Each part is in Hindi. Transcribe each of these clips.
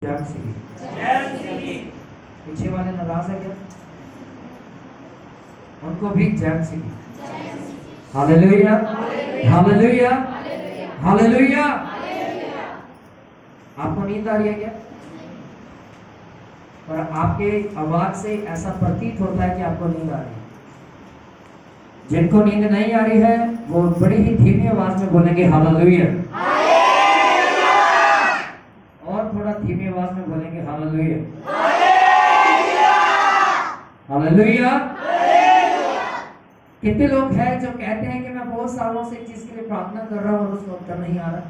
जैन सिंह पीछे वाले नाराज है क्या? उनको भी Jain Singh. Hallelujah hallelujah hallelujah. आपको नींद आ रही है क्या? और आपके आवाज से ऐसा प्रतीत होता है कि आपको नींद आ रही है। जिनको नींद नहीं आ रही है वो बड़ी ही धीमी आवाज में बोलेंगे हालेलुया, और थोड़ा धीमी आवाज में बोलेंगे हालेलुया हालेलुया। कितने लोग हैं जो कहते हैं कि मैं बहुत सालों से एक चीज के लिए प्रार्थना कर रहा हूं और उसका उत्तर नहीं आ रहा?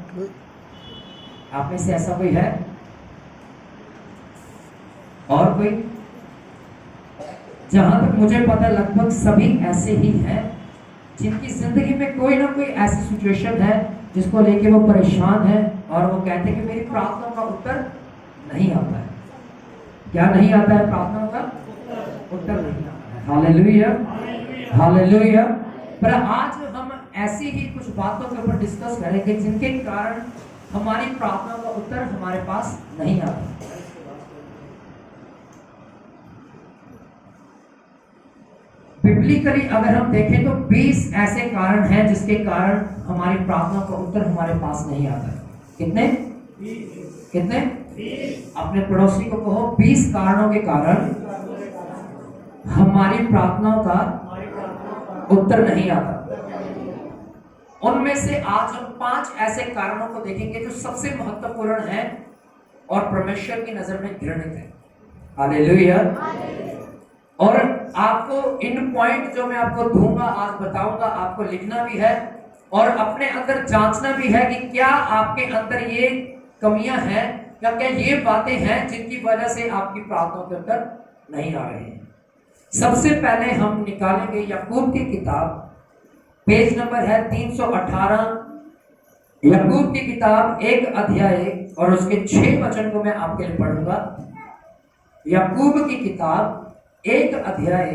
आप में से ऐसा कोई है? और कोई? जहां तक मुझे पता लगभग सभी ऐसे ही हैं जिनकी जिंदगी में कोई ना कोई ऐसी सिचुएशन है जिसको लेके वो परेशान है और वो कहते हैं कि मेरी प्रार्थना का उत्तर नहीं आता है। क्या नहीं आता है? प्रार्थना का उत्तर नहीं आता है। Hallelujah hallelujah. पर आज हम ऐसी ही कुछ बातों के ऊपर डिस्कस करेंगे जिनके कारण हमारी प्रार्थना का उत्तर हमारे पास नहीं आता। बिब्लिकली अगर हम देखें तो 20 ऐसे कारण हैं जिसके कारण हमारी प्रार्थना का उत्तर हमारे पास नहीं आता है। कितने? कितने? अपने पड़ोसी को कहो 20 कारणों के कारण हमारी प्रार्थनाओं का उत्तर नहीं आता। उनमें से आज हम 5 ऐसे कारणों को देखेंगे जो सबसे महत्वपूर्ण है और परमेश्वर की नजर में घृणित है। हालेलुया। और आपको इन पॉइंट जो मैं आपको दूंगा, आज बताऊंगा, आपको लिखना भी है और अपने अंदर जांचना भी है कि क्या आपके अंदर ये कमियां हैं या क्या ये बातें हैं जिनकी वजह से आपकी प्रार्थनाओं के उत्तर नहीं आ रहे हैं। सबसे पहले हम निकालेंगे याकूब की किताब, पेज नंबर है 318। याकूब की किताब 1 अध्याय और उसके 6 वचन को मैं आपके लिए पढ़ूंगा। याकूब की किताब 1 अध्याय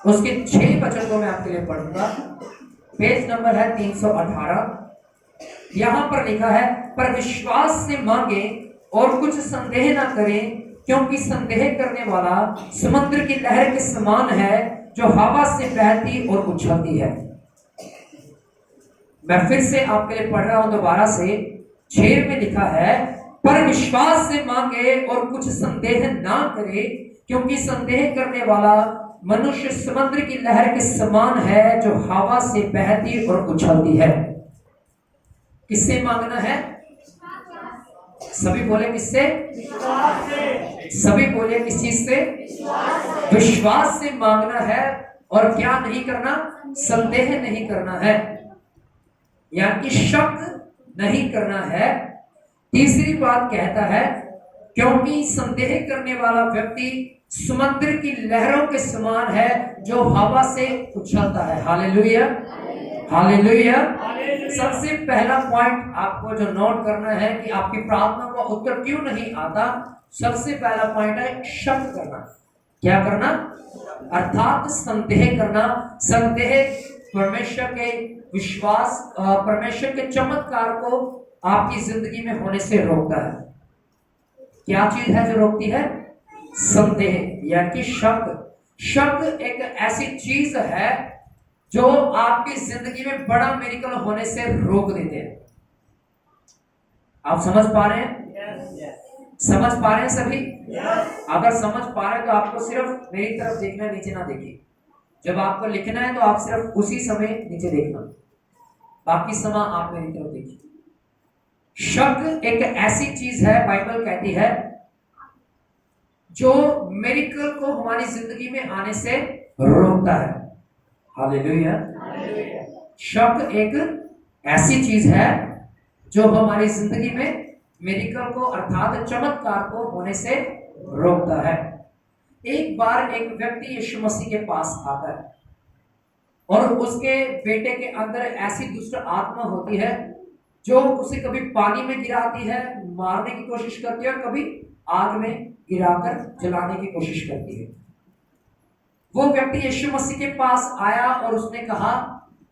उसके 6 वचन को मैं आपके लिए पढ़ूंगा। पेज नंबर है 318। यहां पर लिखा है, पर विश्वास से मांगे और कुछ संदेह ना करें, क्योंकि संदेह करने वाला समुद्र की लहर के समान है जो हवा से बहती और उछलती है। मैं फिर से आपके लिए पढ़ रहा हूं दोबारा से। 6 में लिखा है, पर विश्वास से मांगे और कुछ संदेह ना करे, क्योंकि संदेह करने वाला मनुष्य समुद्र की लहर के समान है जो हवा से बहती और उछलती है। किससे मांगना है? सभी बोले किससे? सभी बोले किस चीज से? विश्वास से मांगना है। और क्या नहीं करना? संदेह नहीं करना है, यानी शक नहीं करना है। तीसरी बात कहता है, क्योंकि संदेह करने वाला व्यक्ति समुद्र की लहरों के समान है जो हवा से उछलता है। Hallelujah hallelujah. सबसे पहला पॉइंट आपको जो नोट करना है कि आपकी प्रार्थना का उत्तर क्यों नहीं आता, सबसे पहला पॉइंट है शक करना। क्या करना? अर्थात संदेह करना। संदेह परमेश्वर के विश्वास, परमेश्वर के चमत्कार को आपकी जिंदगी में होने से रोकता है। क्या चीज है जो रोकती है? संदेह या कि शक। शक एक ऐसी चीज है जो आपकी जिंदगी में बड़ा मिरेकल होने से रोक देते हैं। आप समझ पा रहे हैं? समझ पा रहे हैं सभी? अगर समझ पा रहे हैं तो आपको सिर्फ मेरी तरफ देखना है, नीचे ना देखिए। जब आपको लिखना है तो आप सिर्फ उसी समय नीचे देखना, बाकी समय आप मेरी तरफ देखिए। शक एक ऐसी चीज है, बाइबल कहती है, जो मिरेकल को हमारी जिंदगी में आने से रोकता है। हालेलुया। शक एक ऐसी चीज है जो हमारी जिंदगी में मिरेकल को अर्थात चमत्कार को होने से रोकता है। एक बार एक व्यक्ति यीशु मसीह के पास आता है और उसके बेटे के अंदर ऐसी दुष्ट आत्मा होती है जो उसे कभी पानी में गिराती है, मारने की कोशिश करती है, और कभी आग में गिराकर जलाने की कोशिश करती है। वो व्यक्ति यीशु मसीह के पास आया और उसने कहा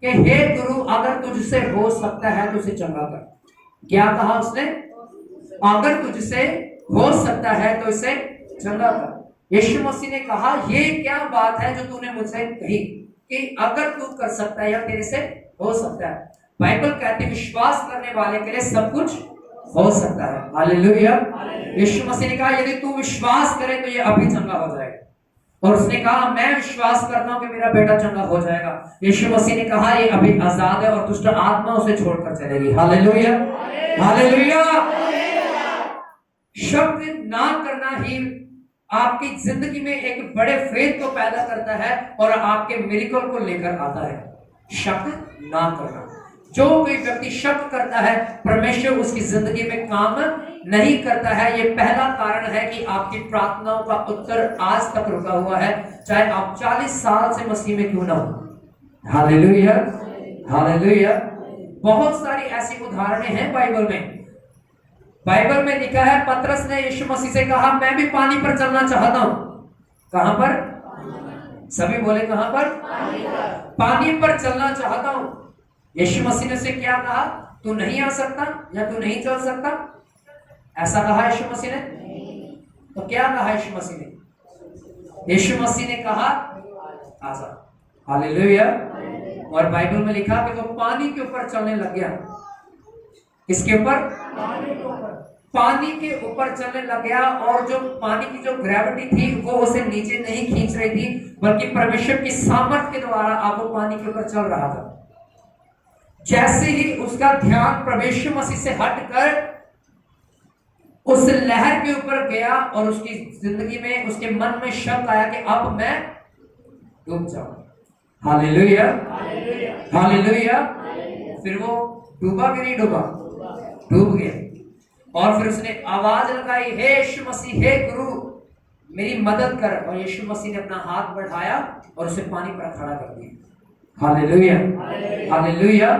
कि हे गुरु, अगर तुझसे हो सकता है तो उसे चंगा कर। क्या कहा उसने? अगर तुझसे हो सकता है तो इसे चंगा कर। यीशु मसीह ने कहा ये क्या बात है जो तूने मुझसे कही कि अगर तू कर सकता है या तेरे से हो सकता है। बाइबल कहती है विश्वास करने वाले के लिए सब कुछ हो सकता है। हालेलुया। यीशु मसीह ने कहा यदि तू विश्वास करे तो ये अभी चंगा हो जाएगा। और उसने कहा मैं विश्वास करता हूं कि मेरा बेटा चंगा हो जाएगा। यीशु मसीह ने कहा ये अभी आजाद है और दुष्ट आत्मा उसे छोड़कर चलेगी। Hallelujah, hallelujah. शब्द ना करना ही आपकी जिंदगी में एक बड़े फेथ को पैदा करता है और आपके मिरेकल को लेकर आता है। शब्द ना करना, जो कोई व्यक्ति शब्द करता है परमेश्वर उसकी जिंदगी में काम नहीं करता है। ये पहला कारण है कि आपकी प्रार्थनाओं का उत्तर आज तक रुका हुआ है, चाहे आप 40 साल से मसीह में क्यों ना हो। Hallelujah, hallelujah. बहुत सारी ऐसी उदाहरणें हैं बाइबल में। बाइबल में लिखा है पतरस ने यीशु मसीह से कहा मैं भी पानी पर चलना चाहता हूं। कहां पर? सभी बोले कहां पर? पानी पर चलना चाहता हूं। यीशु मसीह ने उसे क्या कहा? तू नहीं आ सकता या तू नहीं चल सकता, ऐसा कहा यीशु मसीह ने? तो क्या कहा यीशु मसीह ने? यीशु मसीह ने कहा आजा। हालेलुया। और बाइबल में लिखा कि वो पानी के ऊपर चलने लग गया। किसके ऊपर? पानी के ऊपर चलने लग गया। और जो पानी की जो ग्रेविटी थी वो उसे नीचे नहीं खींच रही थी, बल्कि परमेश्वर की सामर्थ के द्वारा आप वो पानी के ऊपर चल रहा था। जैसे ही उसका ध्यान परमेश्वर मसीह से हटकर उस लहर के ऊपर गया और उसकी जिंदगी में, उसके मन में शब्द आया कि अब मैं डूब जाऊं। Hallelujah, hallelujah. फिर वो डूबा कि नहीं डूबा? डूब गया। और फिर उसने आवाज लगाई हे यीशु मसीह, हे गुरु मेरी मदद कर। और यीशु मसीह ने अपना हाथ बढ़ाया और उसे पानी पर खड़ा कर दिया। Hallelujah, hallelujah.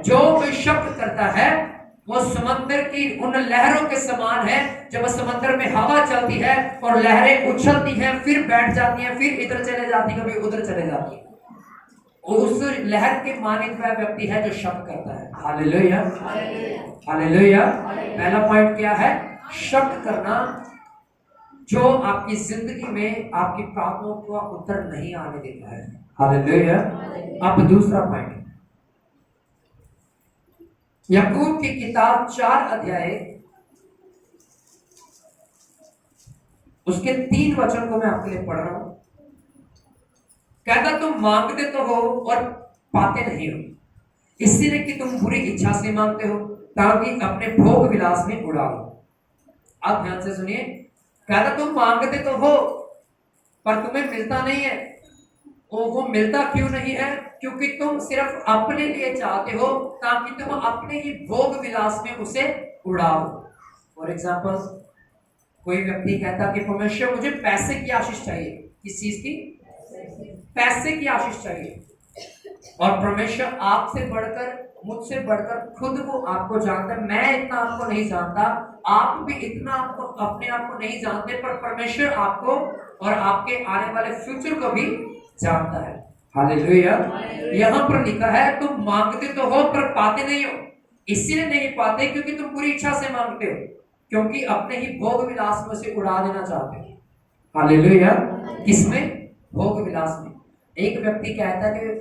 जो कोई शब्द करता है वो समुद्र की उन लहरों के समान है। जब समुद्र में हवा चलती है और लहरें उछलती हैं, फिर बैठ जाती हैं, फिर इधर चले जाती है, कभी उधर चले जाती है। उस लहर के मानित वह व्यक्ति है जो शब्द करता है। Hallelujah, hallelujah. पहला पॉइंट क्या है? शब्द करना, जो आपकी जिंदगी में आपकी प्रार्थनाओं का उत्तर नहीं आने देता है। हालेलुया। अब दूसरा पॉइंट, याकूब की किताब 4 अध्याय उसके 3 वचन को मैं आपके लिए पढ़ रहा हूं। कहता तुम मांगते तो हो और पाते नहीं हो, इसलिए कि तुम बुरी इच्छा से मांगते हो ताकि अपने भोग विलास में उड़ाओ। आप ध्यान से सुनिए। कहता तुम मांगते तो हो पर तुम्हें मिलता नहीं है। वो मिलता क्यों नहीं है? क्योंकि तुम सिर्फ अपने लिए चाहते हो ताकि तुम अपने ही भोग विलास में उसे उड़ाओ। फॉर एग्जाम्पल, कोई व्यक्ति कहता कि परमेश्वर मुझे पैसे की आशीष चाहिए। किस चीज की? पैसे की आशीष चाहिए। और परमेश्वर आपसे बढ़कर, मुझसे बढ़कर खुद वो आपको जानता है। मैं इतना आपको नहीं जानता, आप भी इतना आपको अपने आप को नहीं जानते, पर परमेश्वर आपको और आपके आने वाले फ्यूचर को भी जानता है। हालेलुया। यहां पर लिखा है तुम मांगते तो हो पर पाते नहीं हो। इसलिए नहीं पाते क्योंकि तुम पूरी इच्छा से मांगते हो, क्योंकि अपने ही भोग विलास में से उड़ा देना चाहते हो। हालेलुया। किसमें? भोग विलास में। एक व्यक्ति कहता है कि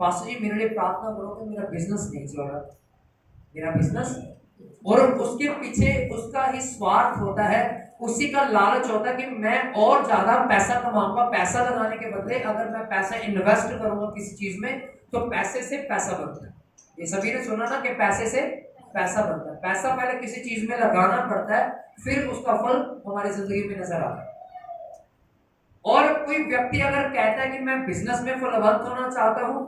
पास्टर जी मेरे लिए प्रार्थना करो कि मेरा बिजनेस नहीं चल रहा, मेरा बिजनेस, और उसके पीछे उसका ही स्वार्थ होता है, उसी का लालच होता है कि मैं और ज्यादा पैसा कमाऊंगा। पैसा लगाने के बदले अगर मैं पैसा इन्वेस्ट करूंगा किसी चीज में तो पैसे से पैसा बनता है। ये सभी ने सुना ना कि पैसे से पैसा बनता है। पैसा पहले किसी चीज में लगाना पड़ता है, फिर उसका फल हमारी जिंदगी में नजर आता है। और कोई व्यक्ति अगर कहता है कि मैं बिजनेस में फलवंत होना चाहता हूं,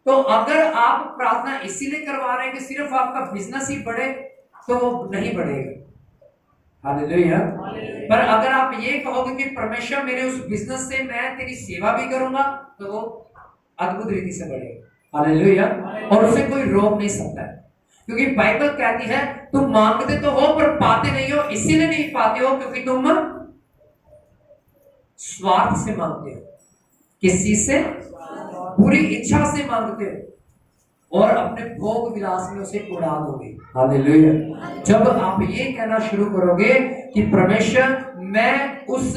तो अगर आप प्रार्थना इसीलिए करवा रहे हैं कि सिर्फ आपका बिजनेस ही बढ़े, तो वो नहीं बढ़ेगा। हालेलुया। पर अगर आप ये कहोगे कि परमेश्वर मेरे उस बिजनेस से मैं तेरी सेवा भी करूंगा, तो वो अद्भुत रीति से बढ़ेगा। हालेलुया। और उसे कोई रोक नहीं सकता है, क्योंकि बाइबल कहती है तुम मांगते तो हो पर पाते नहीं हो। इसीलिए नहीं पाते हो क्योंकि तुम स्वार्थ से मांगते हो। किस चीज से? बुरी इच्छा से मांगते हो। और अपने भोग विलास में उसे उड़ा दोगे। हालेलुया। जब आप ये कहना शुरू करोगे कि परमेश्वर मैं उस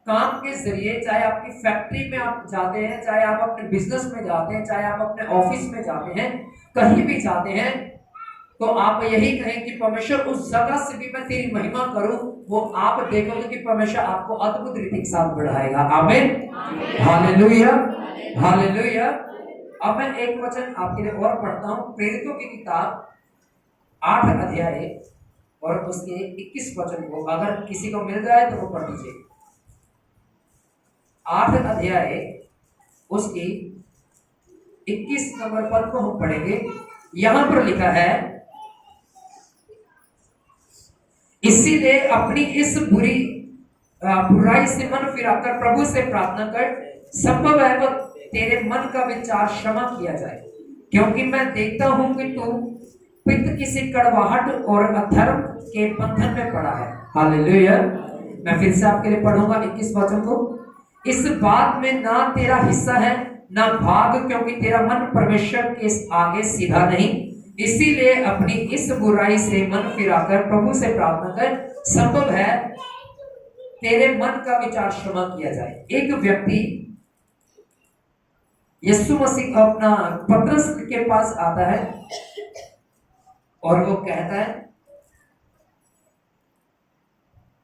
काम के जरिए, चाहे आपकी फैक्ट्री में आप जाते हैं, चाहे आप अपने बिजनेस में जाते हैं, चाहे आप अपने ऑफिस में जाते हैं, कहीं भी जाते हैं, तो आप यही कहें कि परमेश्वर उस जगह से भी मैं तेरी महिमा करूं, वो आप देखोगे कि परमेश्वर आपको अद्भुत रीति के साथ बढ़ाएगा। आमीन। हालेलुया। हालेलुया। अब मैं एक वचन आपके लिए और पढ़ता हूं, प्रेरितों की किताब 8 अध्याय और उसके 21 वचन को अगर किसी को मिल जाए तो वो पढ़ लीजिए। 8 अध्याय उसकी 21 नंबर पद को हम पढ़ेंगे। यहां पर लिखा है, इसीलिए अपनी इस बुराई से मन फिराकर प्रभु से प्रार्थना कर, संभव है वह तेरे मन का विचार क्षमा किया जाए, क्योंकि मैं देखता हूं कि तू पित्त किसी कड़वाहट और अधर्म के बंधन में पड़ा है। हालेलुया। मैं फिर से आपके लिए पढ़ूंगा 21 वचन को। इस बात में ना तेरा हिस्सा है ना भाग, क्योंकि तेरा मन परमेश्वर के आगे सीधा नहीं। इसीलिए अपनी इस बुराई से मन फिराकर प्रभु से प्रार्थना कर, संभव है तेरे मन का विचार क्षमा किया जाए। एक व्यक्ति यीशु मसीह अपना पतरस के पास आता है और वो कहता है,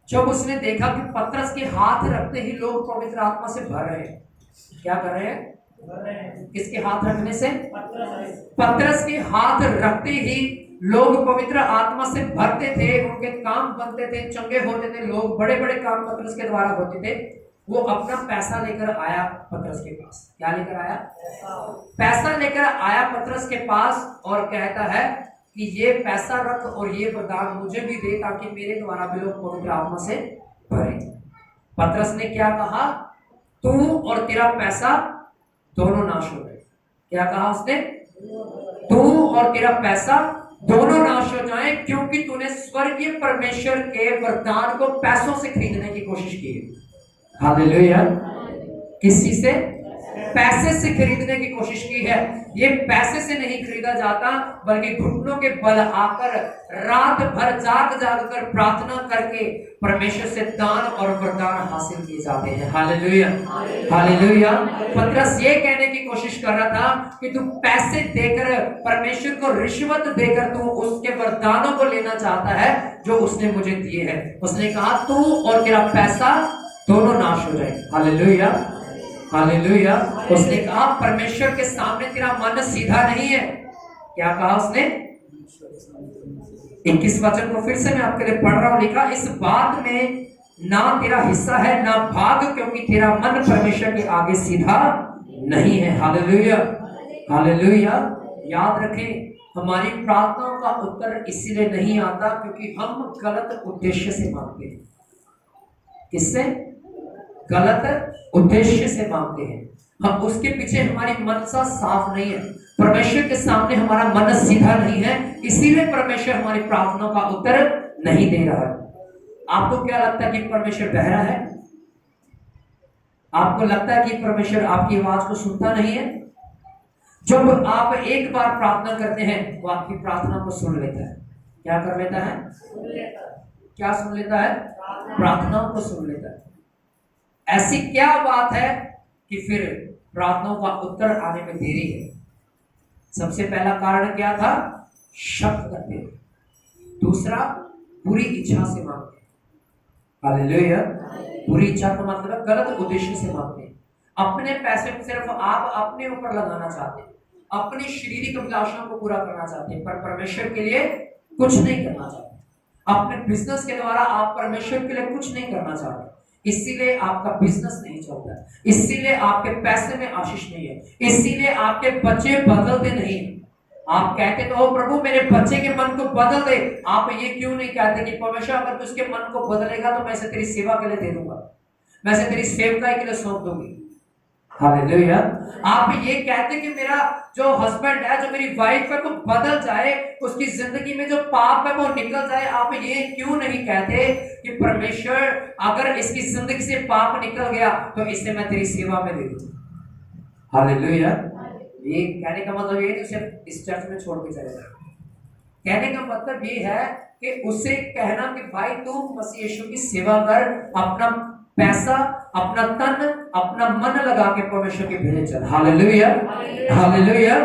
जब उसने देखा कि पतरस के हाथ रखते ही लोग पवित्र आत्मा से भर रहे हैं। क्या कर रहे हैं? किसके हाथ रखने से? पतरस के हाथ रखते ही लोग पवित्र आत्मा से भरते थे, उनके काम बनते थे, चंगे होते थे, लोग बड़े बड़े काम पतरस के द्वारा होते थे। वो अपना पैसा लेकर आया पतरस के पास। क्या लेकर आया? पैसा लेकर आया पतरस के पास और कहता है कि ये पैसा रख और ये वरदान मुझे भी दे, ताकि मेरे द्वारा भी लोग पवित्र आत्मा से भरे। पतरस ने क्या कहा? तू और तेरा पैसा दोनों नाश हो गए। क्या कहा उसने? तू और तेरा पैसा दोनों नाश हो जाएं, क्योंकि तूने स्वर्गीय परमेश्वर के वरदान को पैसों से खरीदने की कोशिश की है। हालेलुया। किसी से? पैसे से खरीदने की कोशिश की है। ये पैसे से नहीं खरीदा जाता, बल्कि घुटनों के बल आकर रात भर जाग जाग कर प्रार्थना करके परमेश्वर से दान और वरदान हासिल किए जाते हैं। हालेलुया। हालेलुया। पतरस ये कहने की कोशिश कर रहा था कि तू पैसे देकर, परमेश्वर को रिश्वत देकर तू उसके वरदानों को लेना चाहता है जो उसने मुझे दिए हैं। उसने कहा तू और तेरा पैसा दोनों नाश हो जाए। हालेलुया। हालेलुया। उसने कहा परमेश्वर के सामने तेरा मन सीधा नहीं है। क्या कहा उसने? 21 वचन को फिर से मैं आपके लिए पढ़ रहा हूं। लिखा, इस बात में ना तेरा हिस्सा है ना भाग, क्योंकि तेरा मन परमेश्वर के आगे सीधा नहीं है। हालेलुया। हालेलुया। याद रखें, हमारी प्रार्थनाओं का उत्तर इसीलिए नहीं आता क्योंकि हम गलत उद्देश्य से मांगते हैं। किससे? गलत उद्देश्य से मांगते हैं। हम उसके पीछे हमारी मनसा साफ नहीं है, परमेश्वर के सामने हमारा मन सीधा नहीं है, इसीलिए परमेश्वर हमारी प्रार्थनाओं का उत्तर नहीं दे रहा है। आपको क्या लगता है कि परमेश्वर बहरा है? आपको लगता है कि परमेश्वर आपकी आवाज को सुनता नहीं है? जब आप एक बार प्रार्थना करते हैं वो आपकी प्रार्थना को सुन लेता है। क्या कर लेता है? क्या सुन लेता है? प्रार्थनाओं को सुन लेता है। ऐसी क्या बात है कि फिर प्रार्थनाओं का उत्तर आने में देरी है? सबसे पहला कारण क्या था? शक करते हैं। दूसरा, बुरी इच्छा से मांगते हैं। हालेलुया। बुरी इच्छा का मतलब गलत उद्देश्य से मांगते हैं। अपने पैसे को सिर्फ आप अपने ऊपर लगाना चाहते हैं, अपनी शारीरिक अभिलाषाओं को पूरा करना चाहते हैं, पर परमेश्वर के लिए कुछ नहीं करना चाहते। अपने बिजनेस के द्वारा आप परमेश्वर के लिए कुछ नहीं करना चाहते, इसीलिए आपका बिजनेस नहीं चलता, इसीलिए आपके पैसे में आशीष नहीं है, इसीलिए आपके बच्चे बदलते नहीं। आप कहते तो हो प्रभु मेरे बच्चे के मन को बदल दे। आप ये क्यों नहीं कहते कि परमेश्वर अगर तू उसके मन को बदलेगा तो मैं इसे तेरी सेवा के लिए दे दूंगा, मैं इसे तेरी सेवकाई के लिए सौंप दूंगी। हालेलुया। आप ये कहते कि मेरा जो हस्बैंड है, जो मेरी वाइफ है, वो बदल जाए, उसकी जिंदगी में जो पाप है वो निकल जाए। आप ये क्यों नहीं कहते कि परमेश्वर अगर इसकी जिंदगी से पाप निकल गया तो इसे मैं तेरी सेवा में दे दूंगा। हालेलुया। ये कहने का मतलब ये नहीं सिर्फ इस चर्च में छोड़ के चले जाए। कहने का मतलब ये है कि उसे कहना कि भाई तू मसीह यीशु की सेवा कर, अपना पैसा, अपना तन, अपना मन लगा के परमेश्वर के भेजे चल। Hallelujah, hallelujah.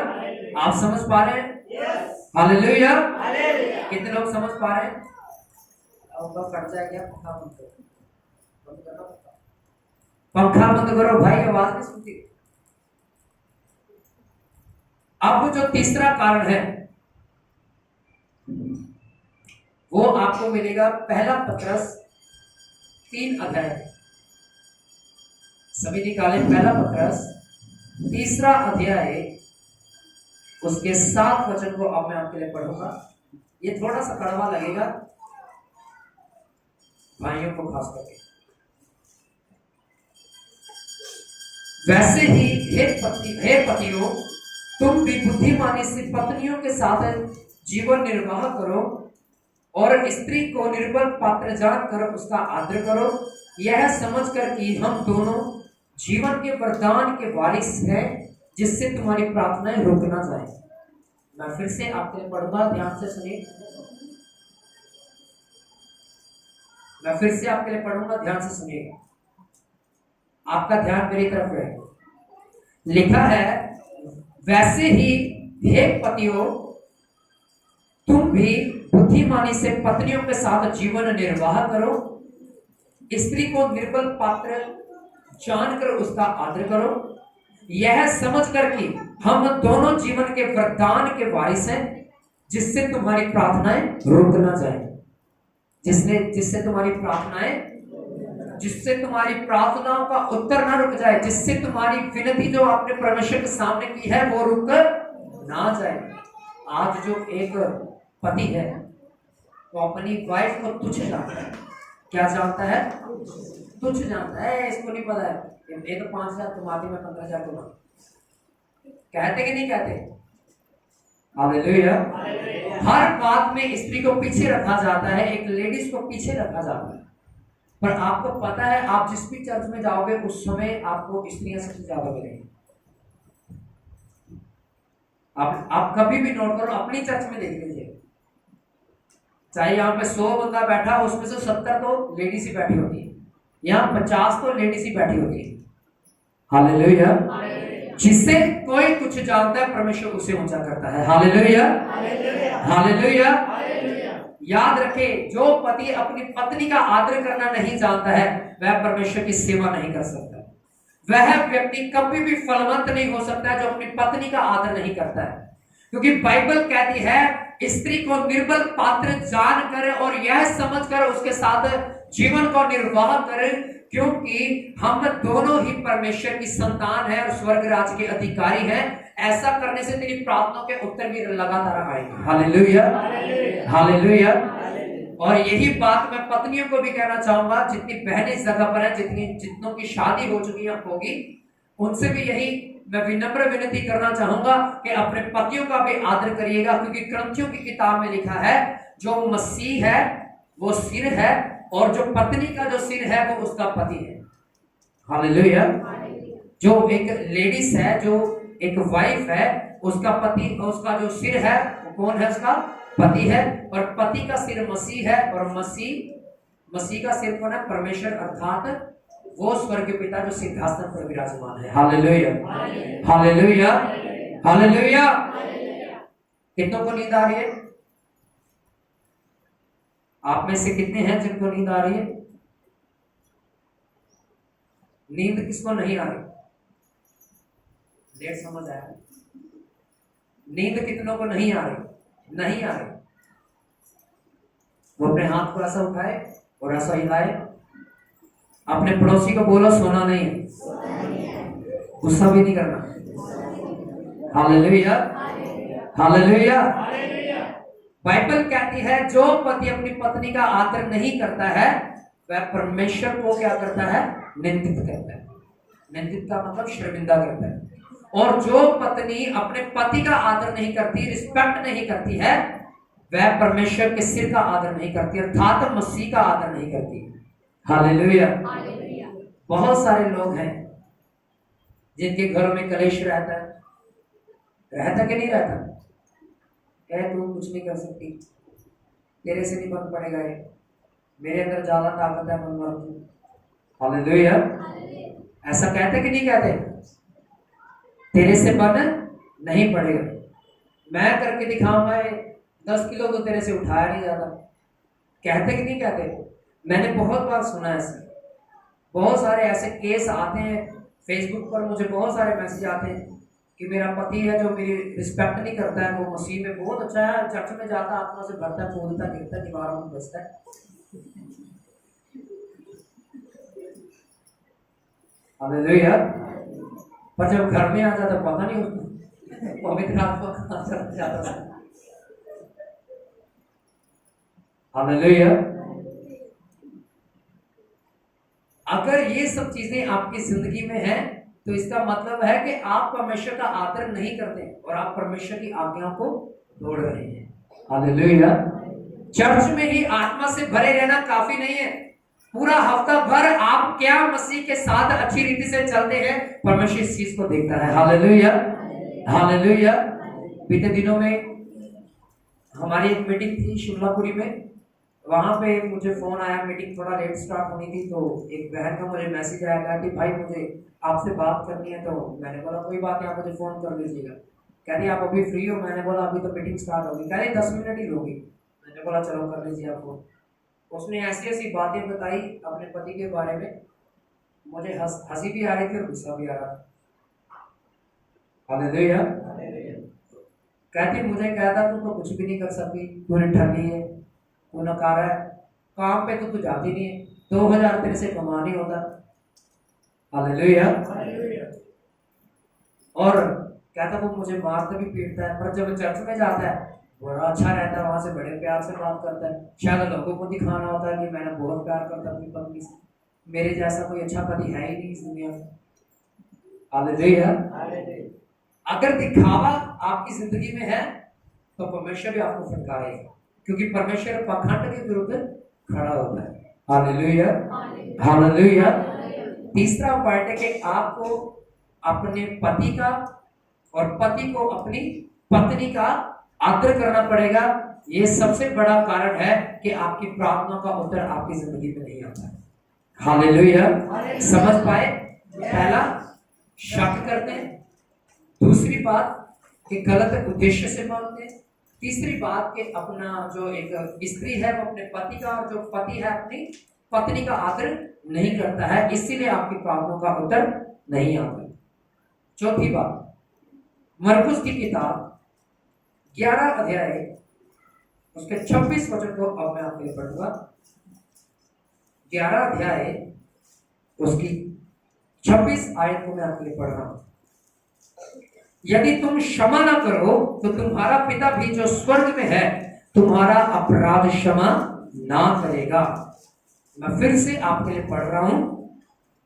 आप समझ पा रहे हैं? हालेलुया। कितने लोग समझ पा रहे हैं? अब कट जाए क्या? पंखा बंद करो, पंखा बंद करो भाई, आवाज नहीं सुनती। अब जो तीसरा कारण है वो आपको मिलेगा पहला पत्रस 3 अध्याय। सभी निकाले पहला पत्रस 3 अध्याय, उसके 7 वचन को अब मैं आपके लिए पढ़ूंगा। ये थोड़ा सा कड़वा लगेगा भाइयों को खास करके। वैसे ही हे पतियों, तुम भी बुद्धिमानी से पत्नियों के साथ जीवन निर्वाह करो और स्त्री को निर्बल पात्र जानकर उसका आदर करो, यह समझकर कि हम दोनों जीवन के वरदान के वारिस हैं, जिससे तुम्हारी प्रार्थनाएं रुक ना जाए। मैं फिर से आपके लिए पढ़ूंगा, ध्यान से सुनिए। मैं फिर से आपके लिए पढ़ूंगा, ध्यान से सुनिएगा। आपका ध्यान मेरी तरफ रहे। लिखा है, वैसे ही हे पतियों, तुम भी बुद्धिमानी से पत्नियों के साथ जीवन निर्वाह करो, स्त्री को निर्बल पात्र जानकर उसका आदर करो, यह समझकर कि हम दोनों जीवन के वरदान के वारिस हैं, जिससे तुम्हारी प्रार्थनाएं रुक ना जाए। जिससे तुम्हारी प्रार्थनाओं का उत्तर ना रुक जाए, जिससे तुम्हारी विनती जो आपने परमेश्वर के सामने की है वो रुक ना जाए। आज जो एक पति है वो अपनी वाइफ को तुच्छ जानता है। क्या जानता है? तुच्छ जानता है। इसको नहीं पता है ये तो 5,000 कमाती, मैं 15,000 कमाती। कहते कि नहीं कहते? हालेलुया। हर बात में स्त्री को पीछे रखा जाता है, एक लेडीज को पीछे रखा जाता है। पर आपको पता है, आप जिस भी चर्च में जाओगे उस समय आपको स्त्रियां सबसे ज्यादा मिलेंगी। आप कभी भी नोट करो, अपनी चर्च में देख लीजिए, चाहे यहाँ पे 100 बंदा बैठा, उसमें से 70 तो लेडीज ही बैठी होती है, यहाँ 50 तो लेडीज ही बैठी होती है। हालेलुया। जिससे कोई कुछ जानता है, परमेश्वर उसे ऊंचा करता है। Hallelujah, hallelujah. याद रखे, जो पति अपनी पत्नी का आदर करना नहीं जानता है वह परमेश्वर की सेवा नहीं कर सकता। वह व्यक्ति कभी भी फलवंत नहीं हो सकता जो अपनी पत्नी का आदर नहीं करता है, क्योंकि बाइबल कहती है स्त्री को निर्बल पात्र जानकर और यह समझकर उसके साथ जीवन को निर्वाह करे, क्योंकि हम दोनों ही परमेश्वर की संतान है और स्वर्ग राज्य के अधिकारी हैं। ऐसा करने से तेरी प्रार्थनाओं के उत्तर भी लगातार आएंगे। Hallelujah, hallelujah. और यही बात मैं पत्नियों को भी कहना चाहूंगा, जितनी बहनें इस जगह पर है, जितनों की शादी हो चुकी होगी, उनसे भी यही मैं विनम्र विनती करना चाहूंगा कि अपने पतियों का भी आदर करिएगा, क्योंकि ग्रंथियों की किताब में लिखा है जो मसीह है वो सिर है और जो पत्नी का जो सिर है वो उसका पति है। हालेलुया। जो एक लेडीज है, जो एक वाइफ है, उसका पति, उसका जो सिर है वो कौन है? उसका पति है। और पति का सिर मसीह है और मसीह का सिर कौन है? परमेश्वर, अर्थात वो स्वर्ग पिता जो सिंहासन पर विराजमान है। Hallelujah, hallelujah, hallelujah. कितनों को नींद आ रही है? आप में से कितने हैं जिनको नींद आ रही है? नींद किसको नहीं आ रही? लेट समझ आया? नींद कितनों को नहीं आ रही? नहीं आ रही। वो अपने हाथ को ऐसा उठाए और ऐसा हिलाए। अपने पड़ोसी को बोलो सोना नहीं है, गुस्सा भी नहीं करना। Hallelujah, hallelujah. बाइबल कहती है जो पति अपनी पत्नी का आदर नहीं करता है वह परमेश्वर को क्या करता है? निंदित करता है। निंदित का मतलब शर्मिंदा करता है। और जो पत्नी अपने पति का आदर नहीं करती, रिस्पेक्ट नहीं करती है, वह परमेश्वर के सिर का आदर नहीं करती, अर्थात मसीह का आदर नहीं करती। हालेलुया। बहुत सारे लोग हैं जिनके घरों में कलेश रहता है, रहता कि नहीं रहता? कह तू कुछ नहीं कर सकती, तेरे से नहीं बन पड़ेगा ये, मेरे अंदर ज्यादा ताकत है, मन मार तू। हालेलुया। ऐसा कहते कि नहीं कहते? तेरे से बन नहीं पड़ेगा, मैं करके दिखाऊंगा, 10 किलो तो तेरे से उठाया नहीं जाता। कहते कि नहीं कहते? मैंने बहुत बार सुना है ऐसे, बहुत सारे ऐसे केस आते हैं फेसबुक पर, मुझे बहुत सारे मैसेज आते हैं कि मेरा पति है जो मेरी रिस्पेक्ट नहीं करता है, वो मसीह में बहुत अच्छा है, चर्च में जाता, आत्मा से भरता, कूदता, गिरता, दीवारों में बसता है। हालेलुया। पर जब घर में आ जाता पता नहीं उसको पवित्र आत्मा कहाँ चल जाता है। हालेलुया। अगर ये सब चीजें आपकी जिंदगी में है तो इसका मतलब है कि आप परमेश्वर का आदर नहीं करते और आप परमेश्वर की आज्ञा को तोड़ रहे हैं। हालेलुया। चर्च में ही आत्मा से भरे रहना काफी नहीं है, पूरा हफ्ता भर आप क्या मसीह के साथ अच्छी रीति से चलते हैं, परमेश्वर इस चीज को देखता है। हालेलुया। हालेलुया। बीते दिनों में हमारी एक मीटिंग थी शिमलापुरी में, वहां पे मुझे फोन आया, मीटिंग थोड़ा लेट स्टार्ट होनी थी, तो एक बहन का मुझे मैसेज आया कि भाई मुझे आपसे बात करनी है। तो मैंने बोला कोई बात नहीं, आप मुझे फोन कर लीजिएगा। कहती आप अभी फ्री हो? मैंने बोला अभी तो मीटिंग स्टार्ट होगी। कह रही 10 मिनट ही लोगी। मैंने बोला चलो कर लीजिए आप फोन। उसने ऐसी ऐसी बातें बताई अपने पति के बारे में, मुझे हंसी भी आ रही थी और गुस्सा भी आ रहा था। हालेलुया। कहती मुझे कहता तू तो कुछ भी नहीं कर सकती, तूने ठगी है, तू नकारा है, काम पे तो तू जाती नहीं है, 2000 तेरे से कमा नहीं होता। हालेलुया। और कहता वो मुझे मारता भी पीटता है, पर जब चर्च में जाता है बड़ा अच्छा रहता है, वहां से बड़े प्यार से बात करता है। शायद लोगों को दिखाना होता है कि मैंने बहुत प्यार करता अपनी पत्नी से, मेरे जैसा कोई अच्छा पति है ही नहीं इस दुनिया में। हालेलुया। अगर दिखावा आपकी जिंदगी में है तो परमेश्वर भी आपको फटकारेगा, क्योंकि परमेश्वर पाखंड के विरुद्ध खड़ा होता है। हालेलुया। हालेलुया। तीसरा पॉइंट है कि आपको अपने पति का और पति को अपनी पत्नी का आदर करना पड़ेगा। ये सबसे बड़ा कारण है कि आपकी प्रार्थना का उत्तर आपकी जिंदगी में नहीं आता है। हालेलुया। समझ पाए? पहला, शक करते हैं। दूसरी बात कि गलत उद्देश्य से मांगते हैं। तीसरी बात कि अपना जो एक स्त्री है वो अपने पति का, और जो पति है अपनी पत्नी का आदर नहीं करता है, इसीलिए आपकी प्रार्थना का उत्तर नहीं आता। चौथी बात, मरकुस की किताब 11 अध्याय उसके 26 वचन को अब मैं आपके लिए पढ़ूंगा। 11 अध्याय उसकी 26 आयत को मैं आपके लिए पढ़ रहा हूं। यदि तुम क्षमा ना करो तो तुम्हारा पिता भी जो स्वर्ग में है तुम्हारा अपराध क्षमा ना करेगा। मैं फिर से आपके लिए पढ़ रहा हूं,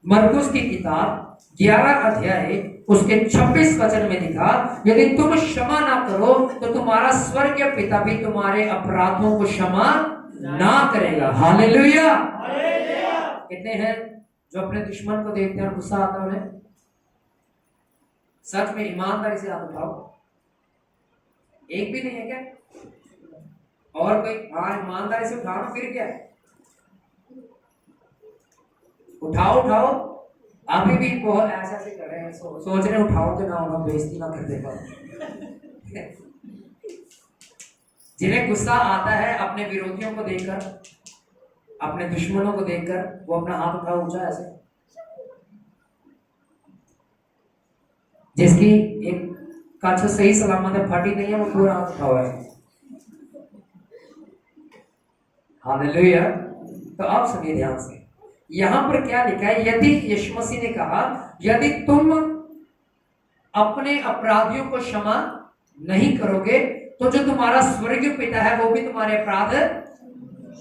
मरकुस की किताब 11 अध्याय उसके 26 वचन में लिखा, यदि तुम क्षमा ना करो तो तुम्हारा स्वर्गीय पिता भी तुम्हारे अपराधों को क्षमा ना करेगा। हालेलुया। कितने हैं जो अपने दुश्मन को देखते हैं और गुस्सा आता है उन्हें? सच में ईमानदारी से हाथ उठाओ। एक भी नहीं है क्या? और कोई? हाँ, ईमानदारी से उठाओ, फिर क्या उठाओ उठाओ। अभी भी बहुत ऐसा ऐसे कर रहे हैं, सोच रहे उठाओ तो ना होगा, बेइज्जती ना कर देगा। जिन्हें गुस्सा आता है अपने विरोधियों को देखकर, अपने दुश्मनों को देखकर, वो अपना हाथ उठाओ ऊंचा ऐसे। जिसकी एक कच्छ सही सलामत है, फटी नहीं है, वो पूरा हाथ उठाओ है। हालेलुया। तो आप सुनिए ध्यान से, यहां पर क्या लिखा है? यदि यीशु मसीह ने कहा यदि तुम अपने अपराधियों को क्षमा नहीं करोगे तो जो तुम्हारा स्वर्गीय पिता है वो भी तुम्हारे अपराध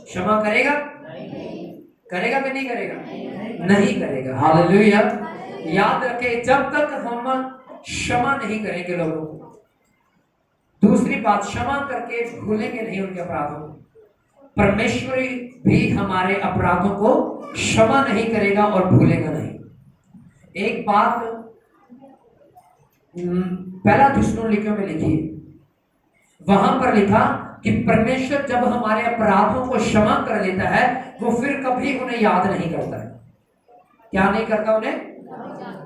क्षमा करेगा। करेगा कि नहीं करेगा? नहीं करेगा। हालेलुया। याद रखें, जब तक हम क्षमा नहीं करेंगे लोगों को, दूसरी बात, क्षमा करके भूलेंगे नहीं उनके अपराधों को, परमेश्वर भी हमारे अपराधों को क्षमा नहीं करेगा और भूलेगा नहीं। एक बात पहला थिस्सलुनीकियों में लिखी, वहां पर लिखा कि परमेश्वर जब हमारे अपराधों को क्षमा कर लेता है वो फिर कभी उन्हें याद नहीं करता है। क्या नहीं करता उन्हें?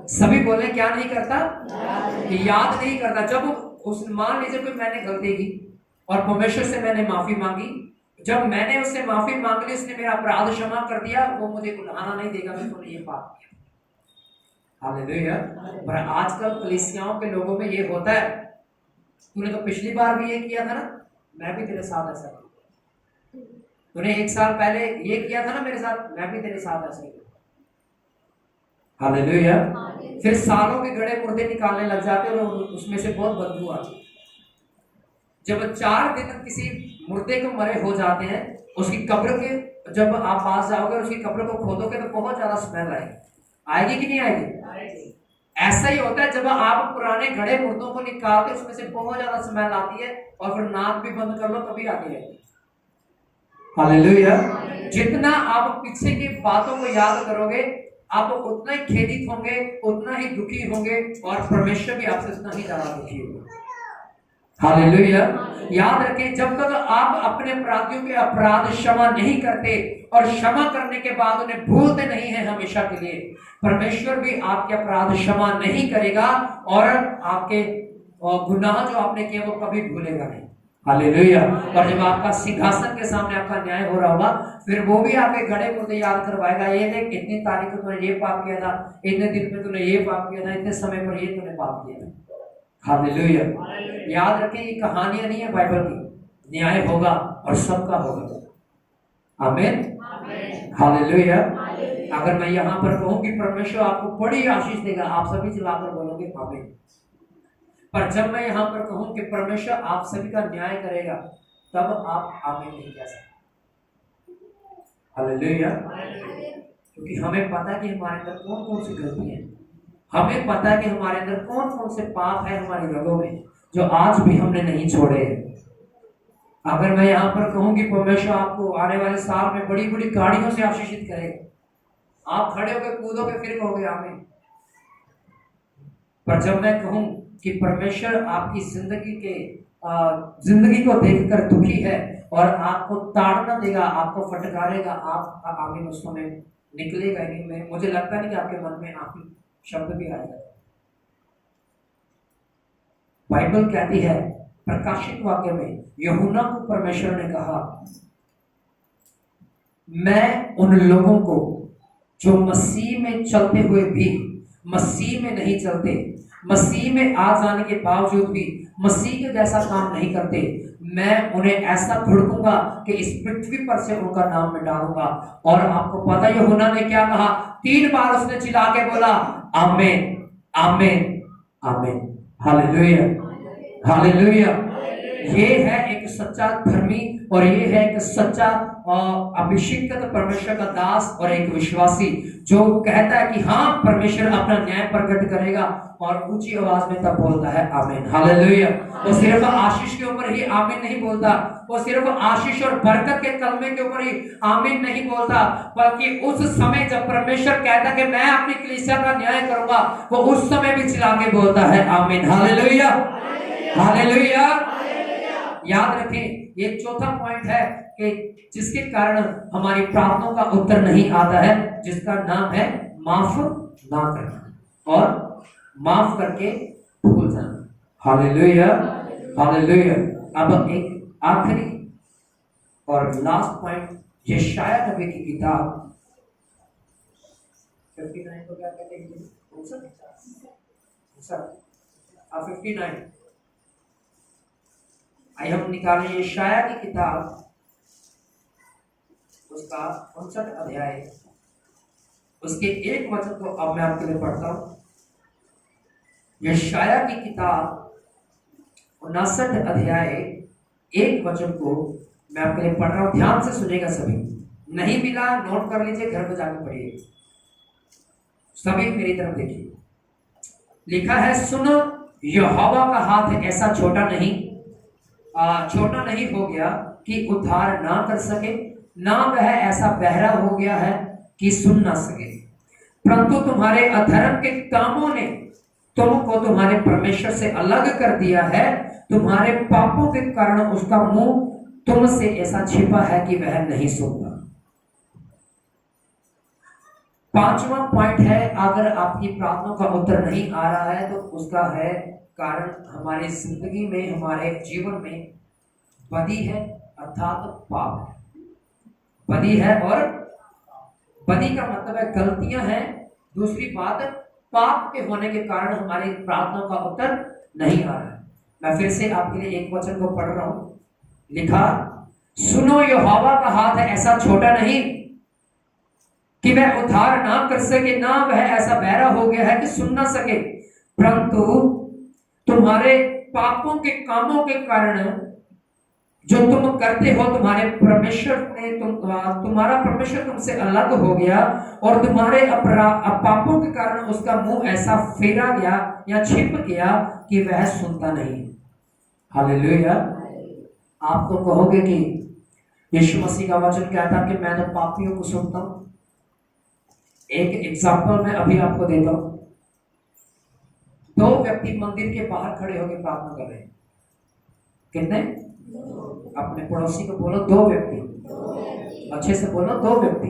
सभी बोले क्या नहीं करता? याद नहीं करता। जब उस मान लीजिए कोई मैंने गलती की और परमेश्वर से मैंने माफी मांगी, जब मैंने उससे माफी मांग ली, उसने मेरा अपराध क्षमा कर दिया, वो मुझे उठाना नहीं देगा कि तूने ये पाप किया। हालेलुया। पर आजकल कलीसियाओं के लोगों में ये होता है, तूने तो पिछली बार भी ये किया था ना, मैं भी तेरे साथ ऐसा किया। तूने 1 साल पहले ये किया था ना मेरे साथ, मैं भी तेरे साथ ऐसा किया। हालेलुया। फिर सालों के गड़े मुर्दे निकालने लग जाते और उसमें से बहुत बदबू आती। जब 4 दिन किसी मुर्दे को मरे हो जाते हैं, उसकी कब्र के जब आप पास जाओगे और उसकी कब्र को खोदोगे तो बहुत ज्यादा स्मेल आएगी कि नहीं आएगी? ऐसा ही होता है जब आप पुराने गड़े मुर्दों को निकालते उसमें से बहुत ज्यादा स्मेल आती है और फिर नाक भी बंद कर लो तभी आती है। हालेलुया। जितना आप पीछे की बातों को याद करोगे आप उतना ही खेदित होंगे, उतना ही दुखी होंगे और परमेश्वर भी आपसे उतना ही ज्यादा दुखी होगा। हालेलुया। याद रखें, जब तक आप अपने अपराधियों के अपराध क्षमा नहीं करते और क्षमा करने के बाद उन्हें भूलते नहीं हैं हमेशा के लिए, परमेश्वर भी आपके अपराध क्षमा नहीं करेगा और आपके गुनाह जो आपने किए वो कभी भूलेगा नहीं। हालेलुया। और जब आपका सिंहासन के सामने आपका न्याय हो रहा होगा, फिर वो भी आपके गड़े मुर्दे याद करवाएगा, ये देख इतनी तारीख को तूने ये पाप किया था, इतने दिन में तूने ये पाप किया था, इतने समय पर ये तूने पाप किया था। हालेलुया। याद रखें, ये कहानियां नहीं है बाइबल की, न्याय होगा और सबका होगा। आमीन। हालेलुया। अगर मैं यहाँ पर कहूँ कि परमेश्वर आपको बड़ी आशीष देगा, आप सभी चिल्लाकर बोलोगे आमीन। पर जब मैं यहाँ पर कहूँ कि परमेश्वर आप सभी का न्याय करेगा, तब आप आमीन नहीं कह सकते। हालेलुया। क्योंकि हमें पता है कि हमारे अंदर कौन कौन सी गलती है, हमें पता है कि हमारे अंदर कौन कौन से पाप है हमारी रगों में जो आज भी हमने नहीं छोड़े हैं। अगर मैं यहाँ पर कहूँ कि परमेश्वर आपको आने वाले साल में बड़ी बड़ी गाड़ियों से आशीषित करेगा, आप खड़े होकर कूदोगे फिर कहोगे आमीन। पर जब मैं कहूँ कि परमेश्वर आपकी जिंदगी को देखकर दुखी है और आपको ताड़ना देगा, आपको फटकारेगा, आपका आमीन उस समय निकलेगा नहीं। मैं मुझे लगता नहीं कि आपके मन में आमीन शब्द भी आएगा। बाइबल कहती है प्रकाशित वाक्य में, यूहन्ना को परमेश्वर ने कहा, मैं उन लोगों को जो मसीह में चलते हुए भी मसीह में नहीं चलते, मसीह में आ जाने के बावजूद भी मसीह के जैसा काम नहीं करते, मैं उन्हें ऐसा भड़कूंगा कि इस पृथ्वी पर से उनका नाम मिटा दूंगा। और आपको पता है यूहन्ना ने क्या कहा? 3 बार उसने चिल्ला के बोला आमीन, आमीन, आमीन। Hallelujah, hallelujah. ये है एक सच्चा धर्मी और ये है एक सच्चा अभिषिक्त परमेश्वर का दास और एक विश्वासी जो कहता है कि हाँ परमेश्वर अपना न्याय प्रकट करेगा और ऊंची आवाज में तब बोलता है आमीन। हालेलुया। वो सिर्फ आशीष के ऊपर ही आमीन नहीं बोलता, वो सिर्फ आशीष और बरकत के कलमे के ऊपर ही आमीन नहीं बोलता, बल्कि उस समय जब परमेश्वर कहता है कि मैं अपनी कलीसिया का न्याय करूंगा, वो उस समय भी चिल्ला के बोलता है आमीन। Hallelujah, hallelujah. याद रखें, ये चौथा पॉइंट है कि जिसके कारण हमारी प्रार्थनाओं का उत्तर नहीं आता है, जिसका नाम है माफ ना करना और माफ करके भूल जाना। Hallelujah, hallelujah. अब एक आखिरी और लास्ट पॉइंट, यशायाह नबी की किताब 59 को क्या कहते हैं? 59। आइए हम निकालें यशायाह की किताब, उसका 59 अध्याय, उसके 1 वचन को अब मैं आपके लिए पढ़ता हूं। यशायाह की किताब 59 अध्याय 1 वचन को मैं आपके लिए पढ़ रहा हूं, ध्यान से सुनेगा सभी। नहीं मिला नोट कर लीजिए, घर में जाकर पढ़िए, सभी मेरी तरफ देखिए। लिखा है, सुनो यहोवा का हाथ ऐसा छोटा नहीं हो गया कि उद्धार ना कर सके, ना वह ऐसा बहरा हो गया है कि सुन ना सके, परंतु तुम्हारे अधर्म के कामों ने तुमको तुम्हारे परमेश्वर से अलग कर दिया है, तुम्हारे पापों के कारण उसका मुंह तुमसे ऐसा छिपा है कि वह नहीं सुनता। पांचवा पॉइंट है, अगर आपकी प्रार्थना का उत्तर नहीं आ रहा है तो उसका है कारण हमारी जिंदगी में, हमारे जीवन में बदी है, अर्थात पाप है। बदी है, और बदी का मतलब है गलतियां हैं। दूसरी बात, पाप के होने के कारण हमारी प्रार्थना का उत्तर नहीं आ रहा है। मैं फिर से आपके लिए एक वचन को पढ़ रहा हूं। लिखा, सुनो यहोवा का हाथ है ऐसा छोटा नहीं कि वह उद्धार ना कर सके, ना वह ऐसा बहरा हो गया है कि सुन ना सके, परंतु तुम्हारे पापों के कामों के कारण जो तुम करते हो, तुम्हारे परमेश्वर ने तुम्हारा परमेश्वर तुमसे अलग हो गया, और तुम्हारे पापों के कारण उसका मुंह ऐसा फेरा गया या छिप गया कि वह सुनता नहीं। हालेलुया। आप तो कहोगे कि यीशु मसीह का वचन कहता कि मैं तो पापियों को सुनता हूं। एक एग्जाम्पल मैं अभी आपको देता हूं। दो व्यक्ति मंदिर के बाहर खड़े होकर प्रार्थना कर रहे हैं। कितने? अपने पड़ोसी को बोलो, दो व्यक्ति। अच्छे से बोलो, दो व्यक्ति।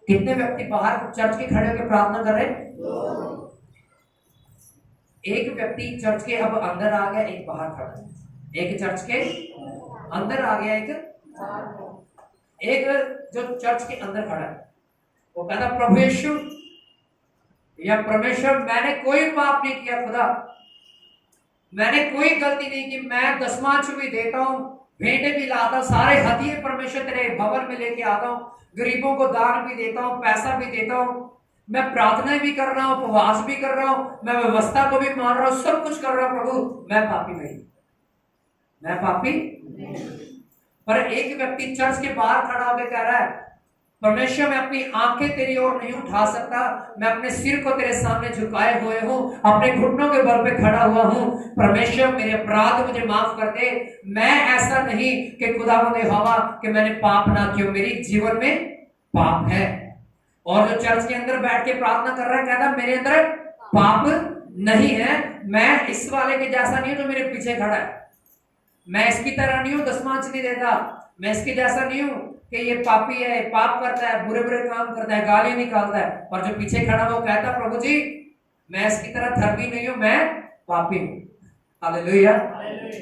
कितने व्यक्ति बाहर चर्च के खड़े होकर प्रार्थना कर रहे हैं? एक व्यक्ति चर्च के अब अंदर आ गया, एक बाहर खड़ा है। एक चर्च के अंदर आ गया, एक जो चर्च के अंदर खड़ा है वो कहता, प्रभु यीशु या परमेश्वर, मैंने कोई पाप नहीं किया खुदा, मैंने कोई गलती नहीं की, मैं दशमांश भी देता हूँ, भेंटे भी लाता हूँ, सारे हदिये परमेश्वर तेरे भवन में लेके आता हूँ, गरीबों को दान भी देता हूँ, पैसा भी देता हूँ, मैं प्रार्थनाएं भी कर रहा हूँ, उपवास भी कर रहा हूँ, मैं व्यवस्था को भी मान रहा हूँ, सब कुछ कर रहा हूँ, प्रभु मैं पापी नहीं, मैं पापी। पर एक व्यक्ति चर्च के बाहर खड़ा होकर कह रहा है, परमेश्वर मैं अपनी आंखें तेरी ओर नहीं उठा सकता, मैं अपने सिर को तेरे सामने झुकाए हुए हूँ, अपने घुटनों के बल पे खड़ा हुआ हूँ, परमेश्वर मेरे अपराध मुझे माफ कर दे, मैं ऐसा नहीं कि खुदावंद यहोवा कि मैंने पाप ना किया, मेरी जीवन में पाप है। और जो चर्च के अंदर बैठ के प्रार्थना कर रहा है कहता मेरे अंदर पाप नहीं है, मैं इस वाले के जैसा नहीं हूं जो मेरे पीछे खड़ा है, मैं इसकी तरह नहीं हूं दशमांश नहीं देता, मैं इसके जैसा नहीं हूं कि ये पापी है, पाप करता है, बुरे बुरे काम करता है, गाली निकालता है। पर जो पीछे खड़ा वो कहता प्रभु जी मैं इसकी तरह धर्मी नहीं हूं, मैं पापी हूं। हालेलुया।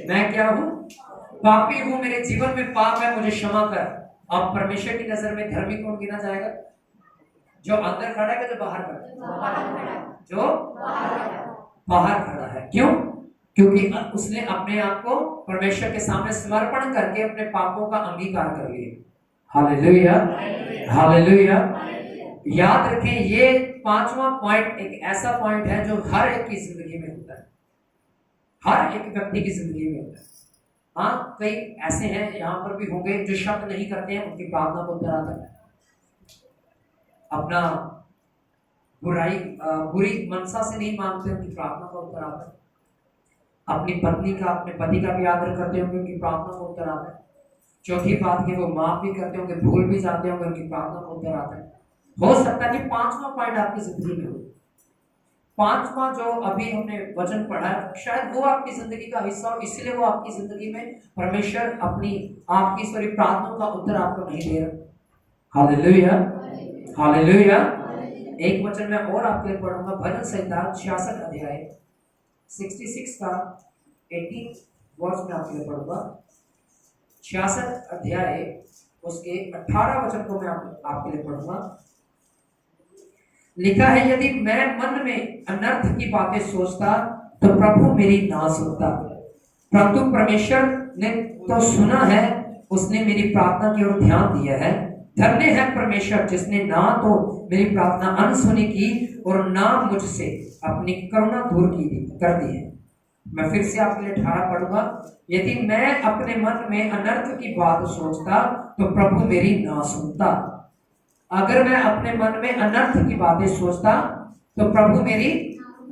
मैं क्या हूं? पापी हूं, मेरे जीवन में पाप है, मुझे क्षमा कर। अब परमेश्वर की नजर में धर्मी कौन गिना जाएगा? जो अंदर खड़ा है, जो बाहर खड़ा है? जो बाहर खड़ा है। क्यों? क्योंकि उसने अपने आप को परमेश्वर के सामने समर्पण करके अपने पापों का अंगीकार कर लिया। Hallelujah, hallelujah. याद रखें, ये पांचवा पॉइंट एक ऐसा पॉइंट है जो हर एक की जिंदगी में होता है, हर एक व्यक्ति की जिंदगी में होता है। हाँ, कई ऐसे हैं यहाँ पर भी होंगे जो शक नहीं करते हैं, उनकी प्रार्थना को उत्तर आता है, अपना बुरी मनसा से नहीं मांगते, उनकी प्रार्थना का उत्तर आता है। अपनी पत्नी का, अपने पति का भी आदर करते होंगे, उनकी प्रार्थना का उत्तर आता है। चौथी बात कि वो माफ भी करते होंगे, भूल भी जाते होंगे, उनकी प्रार्थना को उत्तर आता है। हो सकता है कि पांचवा पॉइंट आपकी जिंदगी में हो, पांचवा जो अभी हमने वचन पढ़ा है, शायद वो आपकी जिंदगी का हिस्सा हो, इसलिए वो आपकी जिंदगी में परमेश्वर अपनी आपकी सारी प्रार्थनाओं का उत्तर आपको नहीं दे रहा। Hallelujah, hallelujah. एक वचन मैं और आपके लिए पढ़ूंगा, भजन संहिता 66 अध्याय 66 का 18 वर्ष में आपके लिए पढ़ूंगा। 66 अध्याय उसके 18 वचन को मैं आपके लिए पढ़ूंगा। लिखा है, यदि मैं मन में अनर्थ की बातें सोचता तो प्रभु मेरी ना सुनता, परंतु परमेश्वर ने तो सुना है, उसने मेरी प्रार्थना की ओर ध्यान दिया है। धन्य है परमेश्वर जिसने ना तो मेरी प्रार्थना अनसुनी की और ना मुझसे अपनी करुणा दूर कर दी है। मैं फिर से आपके लिए 18 पढ़ूंगा। यदि मैं अपने मन में अनर्थ की बात सोचता तो प्रभु मेरी ना सुनता। अगर मैं अपने मन में अनर्थ की बातें सोचता तो प्रभु मेरी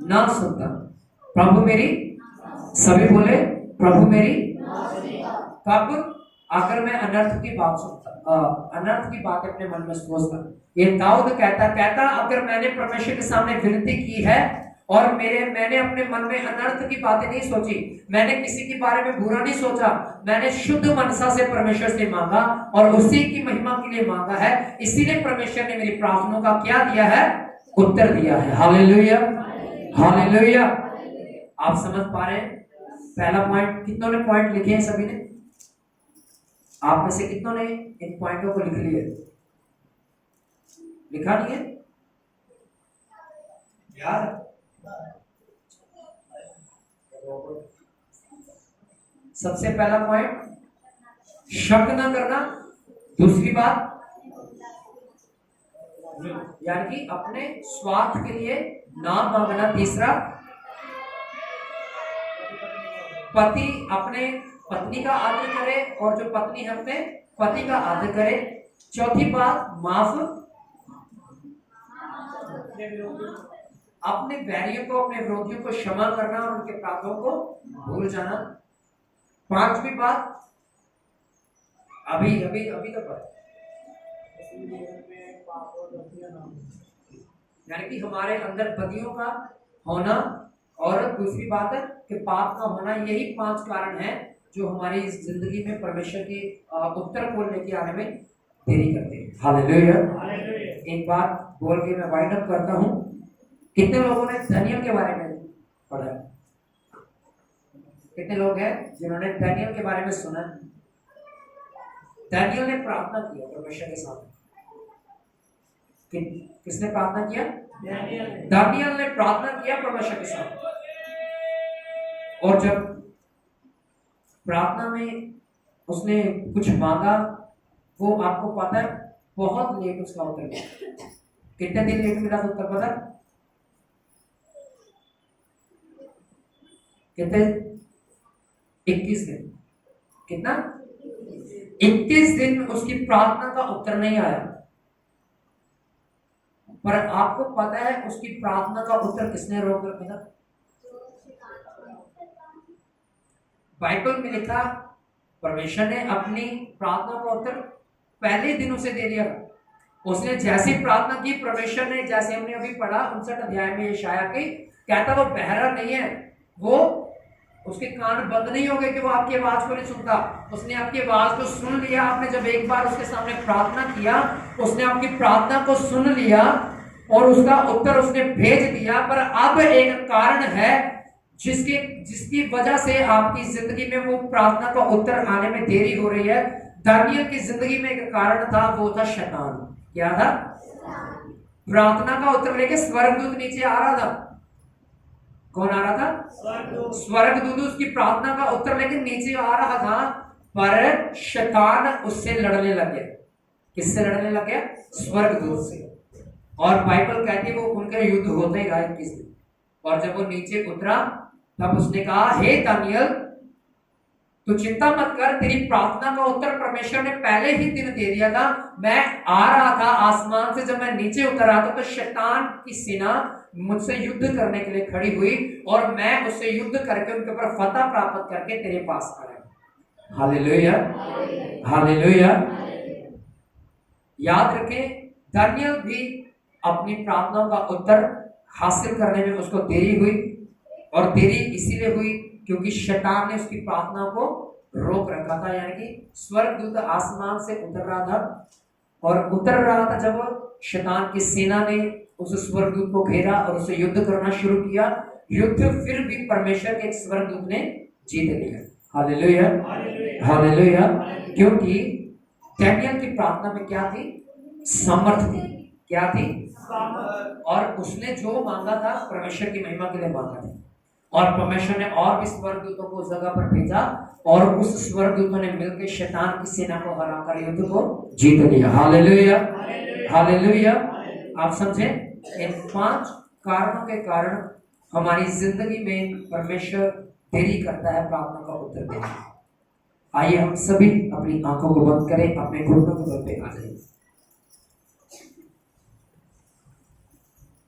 ना सुनता। प्रभु मेरी, सभी बोले प्रभु मेरी। कब? अगर मैं अनर्थ की बात सोचता, अनर्थ की बात अपने मन में सोचता। ये दाऊद कहता अगर मैंने परमेश्वर के सामने विनती की है और मैंने अपने मन में अनर्थ की बातें नहीं सोची, मैंने किसी के बारे में बुरा नहीं सोचा, मैंने शुद्ध मनसा से परमेश्वर से मांगा और उसी की महिमा के लिए मांगा है। इसीलिए परमेश्वर ने मेरी प्रार्थनाओं का क्या दिया है, उत्तर दिया है। Hallelujah, hallelujah. आप समझ पा रहे हैं? पहला पॉइंट, कितनों ने पॉइंट लिखे हैं? सभी ने? आप में से कितनों ने इन पॉइंटों को लिख लिए? लिखा नहीं है यार? सबसे पहला पॉइंट, शक न करना। दूसरी बात, यानी कि अपने स्वार्थ के लिए ना मांगना। तीसरा, पति अपने पत्नी का आदर करे और जो पत्नी है अपने पति का आदर करे। चौथी बात, माफ, अपने बैरियों को, अपने विरोधियों को क्षमा करना और उनके पापों को भूल जाना। पांचवी बात, अभी अभी अभी तो पढ़, यानी कि हमारे अंदर बदियों का होना, और दूसरी बात है कि पाप का होना। यही 5 कारण हैं जो हमारी जिंदगी में परमेश्वर की उत्तर को लेके आने में देरी करते हैं। हालेलुया। एक बात बोल के मैं वाइंड अप करता हूं। कितने लोगों ने दानियल के बारे में पढ़ा? कितने लोग हैं जिन्होंने दानियल के बारे में सुना? दानियल ने प्रार्थना किया परमेश्वर के सामने। किसने प्रार्थना किया? दानियल ने प्रार्थना किया परमेश्वर के सामने। और जब प्रार्थना में उसने कुछ मांगा, वो आपको पता है बहुत लेट उसका उत्तर मिला। कितने दिन लेट मिला था उत्तर पता? कितने? 21 दिन। कितना? 21 दिन उसकी प्रार्थना का उत्तर नहीं आया। पर आपको पता है उसकी प्रार्थना का उत्तर किसने रोक रखा था? बाइबल में लिखा, परमेश्वर ने अपनी प्रार्थना का उत्तर पहले दिन उसे दे दिया। उसने जैसी प्रार्थना की, परमेश्वर ने, जैसे हमने अभी पढ़ा 59 अध्याय में यशाया की, कहता वो बहरा नहीं है, वो उसके कान बंद नहीं हो गए कि वो आपकी आवाज को नहीं सुनता। उसने आपकी आवाज को सुन लिया। आपने जब एक बार उसके सामने प्रार्थना किया, उसने आपकी प्रार्थना को सुन लिया और उसका उत्तर उसने भेज दिया। पर अब एक कारण है जिसकी वजह से आपकी जिंदगी में वो प्रार्थना का उत्तर आने में देरी हो रही है। दानियल की जिंदगी में एक कारण था, वो था शैतान। क्या था? प्रार्थना का उत्तर लेके स्वर्गदूत नीचे आ रहा था। कौन आ रहा था? स्वर्गदूत उसकी प्रार्थना का उत्तर लेके नीचे आ रहा था, पर शैतान उससे लड़ने लग गया। किससे लड़ने लग गया? स्वर्गदूत से। और बाइबल कहती है वो उनका युद्ध होता ही रहा 21 दिन। और जब वो नीचे उतरा तब उसने कहा, हे दानियल, तू चिंता मत कर, तेरी प्रार्थना का उत्तर परमेश्वर ने पहले ही दिन दे दिया था। मैं आ रहा था आसमान से, जब मैं नीचे उतर रहा था तो शैतान की सेना मुझसे युद्ध करने के लिए खड़ी हुई और मैं उससे युद्ध करके उनके ऊपर फतह प्राप्त करके तेरे पास आया। Hallelujah, hallelujah. याद रखें, दानियल भी अपनी प्रार्थनाओं का उत्तर हासिल करने में उसको देरी हुई, और देरी इसीलिए हुई क्योंकि शैतान ने उसकी प्रार्थना को रोक रखा था। यानी कि स्वर्गदूत आसमान से उतर रहा था, और उतर रहा था जब शैतान की सेना ने उस स्वर्गदूत को घेरा और उससे युद्ध करना शुरू किया। युद्ध फिर भी परमेश्वर के एक स्वर्गदूत ने जीत लिया। Hallelujah, hallelujah. क्योंकि दानियल की प्रार्थना में क्या थी? सामर्थ थी। क्या थी? और उसने जो मांगा था परमेश्वर की महिमा के लिए मांगा था, और परमेश्वर ने और भी स्वर्गदूतों को उस जगह पर भेजा, और उस स्वर्गदूतों ने मिलकर शैतान की सेना को हराकर युद्ध को जीत लिया। Hallelujah, hallelujah. आप समझे? इन 5 कारणों के कारण हमारी जिंदगी में परमेश्वर देरी करता है प्रार्थना का उत्तर देने में। आइए हम सभी अपनी आंखों को बंद करें, अपने घुटनों के बल पे आ जाइए।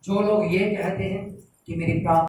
जो लोग ये कहते हैं कि मेरी प्रार्थना